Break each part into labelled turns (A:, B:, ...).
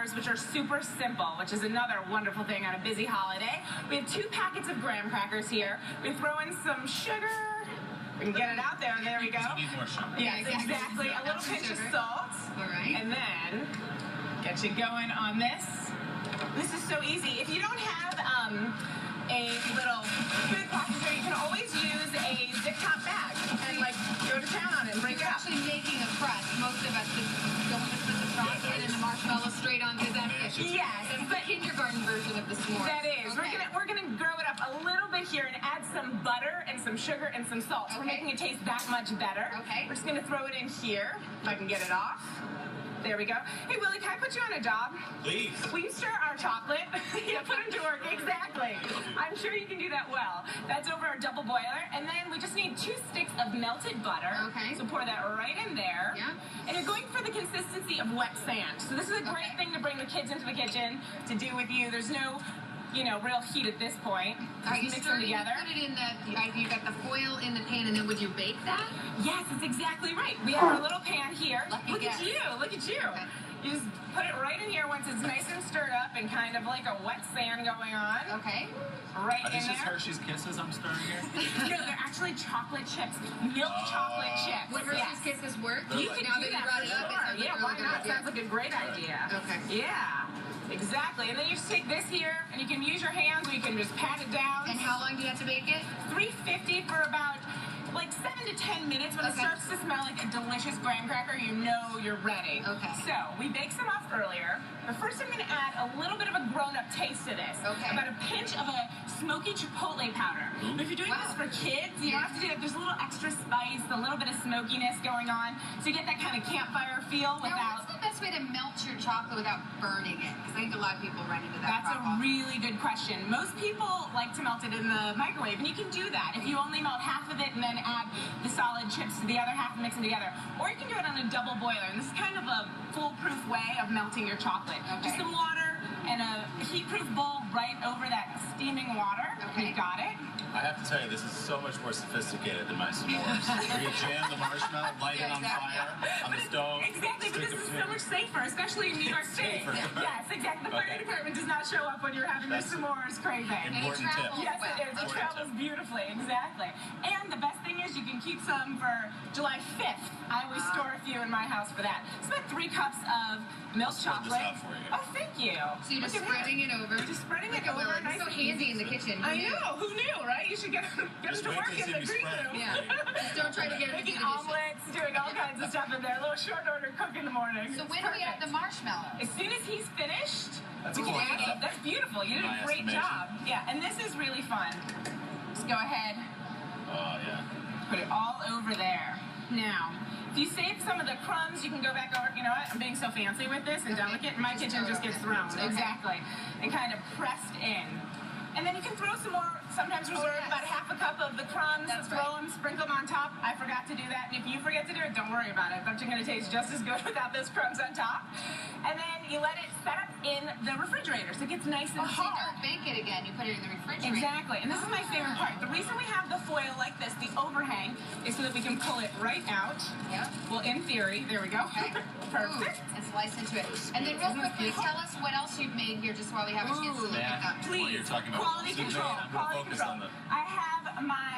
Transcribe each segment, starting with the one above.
A: s'mores, which are super simple, which is another wonderful thing on a busy holiday. We have 2 packets of graham crackers here. We throw in some sugar. We can get it out there. There we go.
B: You need more sugar.
A: Yes, exactly. A little pinch of salt.
C: All right.
A: And then get you going on this. This is so easy. If you don't have a little food processor, you can always use a zip top bag and like go to town on it and break it up.
C: Actually making a crust. Most of us just don't want to put the chocolate and the marshmallow straight on because that's
A: Yes,
C: the kindergarten version of the s'mores.
A: that is.
C: Okay.
A: We're gonna grow it up a little bit here and add some butter and some sugar and some salt. So we're
C: Okay.
A: making it taste that much better.
C: Okay.
A: We're just gonna throw it in here. If I can get it off. There we go. Hey Willie, can I put you on a job?
B: Please.
A: Will you stir our chocolate? Yeah, put it to work. Exactly. I'm sure you can do that well. That's over our double boiler. And then we just need 2 sticks of melted butter.
C: Okay.
A: So pour that right in there.
C: Yeah.
A: And you're going for the consistency of wet sand. So this is a great thing to bring the kids into the kitchen to do with you. There's no, real heat at this point.
C: Are you
A: Just mix them
C: stirring?
A: together.
C: You put it in you got the foil in the pan, and then would you bake that?
A: Yes, that's exactly right. We have our little pan here.
C: Lucky
A: Look
C: guess.
A: at you. Look at you.
C: Okay.
A: You just put it right in here once it's nice and stirred up and kind of like a wet sand going on.
C: Okay.
A: Right
B: Are
A: in
B: these just
A: there.
B: Hershey's Kisses I'm stirring here?
A: No, they're actually chocolate chips. Milk chocolate chips.
C: Would Hershey's
A: Yes.
C: Kisses work?
A: You can
C: now
A: do
C: that you
A: that
C: brought
A: for
C: it up,
A: sure.
C: it sounds like
A: Yeah,
C: a
A: why
C: really
A: not?
C: good idea.
A: Sounds like a great idea.
C: Okay.
A: Yeah, exactly. And then you just take this here, and you can use your hands, or you can just pat it down.
C: And how long do you have to bake it?
A: 350 for about like 7 to 10 minutes. When it
C: Okay.
A: starts to smell like a delicious graham cracker, you know you're ready.
C: Okay.
A: So we baked some off earlier. But first I'm going to add a little bit of a grown-up taste to this.
C: Okay.
A: About a pinch of a smoky chipotle powder. But if you're doing this for kids, you don't have to do it. There's a little extra spice, a little bit of smokiness going on. So you get that kind of campfire feel
C: Now,
A: without...
C: what's the best way to melt your chocolate without burning it? Because I think a lot of people run into that
A: That's
C: problem.
A: a really good question. Most people like to melt it in the microwave, and you can do that. If you only melt half of it and then add the solid chips to the other half and mix them together. Or you can do it on a double boiler, and this is kind of a foolproof way of melting your chocolate.
C: Okay.
A: Just some water and a heat-proof bowl right over that steaming water.
C: Okay.
A: You got it.
B: I have to tell you, this is so much more sophisticated than my s'mores. Where you jam the marshmallow, light it on fire, on the stove.
A: Exactly, but
B: stick
A: this
B: it
A: is
B: to
A: so much safer, especially in New York State.
B: Safer.
A: Yes, exactly. The fire
B: Okay.
A: department does not show up when you're having your
B: That's
A: s'mores craving.
B: Important tip.
C: travels.
A: Yes, it is. It
B: Important
A: travels
B: tip.
A: beautifully. Exactly. And the best thing is you can keep some for July 5th. I always store a few in my house for that. It's about 3 cups of milk
B: spread this
A: chocolate.
B: out for you.
A: Oh, thank you.
C: So you're just
A: Look at that.
C: spreading it over.
A: Just spreading it
C: Look at
A: over.
C: Will.
A: Nice
C: You're so
A: and
C: handy
A: easy.
C: in the kitchen.
A: I know. Who knew, right? You should get them
B: Just
A: to
B: wait
A: work
B: till you
A: in
B: see
A: the
B: me
A: green
B: spread.
A: room.
C: Yeah. Just don't try to get it
A: Making
C: into the dishes.
A: omelets, doing all kinds of stuff in there. A little short order cook in the morning.
C: So
A: It's
C: when do we add
A: perfect.
C: the marshmallows?
A: As soon as he's finished,
B: That's
A: we can
B: cool.
A: add it. That's beautiful. You did
B: My
A: a great
B: estimation.
A: job. Yeah, and this is really fun. Just go ahead,
B: Oh, yeah.
A: put it all over there. Now, if you save some of the crumbs, you can go back over. You know what? I'm being so fancy with this and
C: Okay.
A: delicate. My
C: Just
A: kitchen
C: throw it
A: just gets
C: over.
A: thrown.
C: Okay.
A: Exactly. And kind of pressed in. And then you can throw some more, sometimes reserve
C: yes.
A: about half a cup of the crumbs,
C: That's
A: throw them, sprinkle them on top. I forgot to do that. And if you forget to do it, don't worry about it. But you're going to taste just as good without those crumbs on top. And then you let it set up in the refrigerator so it gets nice and
C: Oh, so you
A: hard.
C: don't bake it again. You put it in the refrigerator.
A: Exactly, and this is my favorite part. The reason we have the foil like this, the overhang, is so that we can pull it right out.
C: Yep.
A: Well, in theory, there we go.
C: Okay.
A: Perfect.
C: Ooh, and slice into it. And then real quickly, tell us what else you've made here just while we have a chance to look
B: Yeah.
C: at them.
A: Please,
B: While you're talking about
A: quality
B: Susan,
A: control.
B: I'm gonna
A: Quality
B: focus
A: control.
B: on the-
A: I have my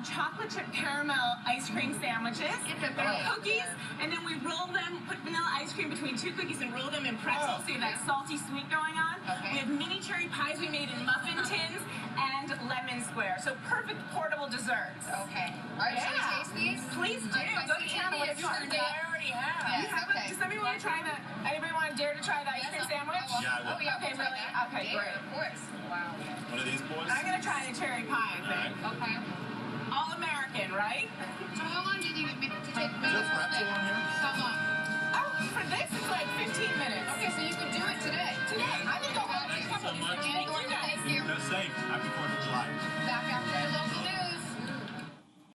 A: chocolate chip caramel ice cream sandwiches.
C: Get the
A: They're
C: bag
A: cookies,
C: there.
A: and then we roll them, put vanilla ice cream between 2 cookies and roll them in pretzels, so you have that
C: yeah.
A: salty sweet going on.
C: Okay.
A: We have mini cherry pies we made in muffin tins and lemon square. So perfect portable desserts.
C: Okay. All right, should we
A: Yeah.
C: taste these?
A: Please do.
C: I
A: Go to
C: see
A: town
C: Andy
A: if you
C: has
A: want.
C: turned up.
A: I already have.
C: Yes,
A: You have
C: okay.
A: Does somebody want to try that? Anybody want to dare to try the ice cream sandwich?
C: Oh,
B: Yeah, I will.
C: oh, yeah,
A: Okay,
C: we'll try
A: really?
C: that.
A: Okay,
C: Yeah,
A: great.
C: Of course. Wow.
B: One of these boys?
A: I'm going to try the cherry pie thing.
C: Okay.
A: All American, right?
C: So how long do you think it would take to take
B: Is there pretzel on here?
C: How long?
A: Oh, for this, it's like 15 minutes.
C: Okay, so you could do it today.
A: Today, I think I'll have a
B: Thank you
A: couple
B: so
A: of
B: much.
A: these.
C: And going to
A: Thank you.
C: Thanksgiving.
B: No, safe. Happy 4th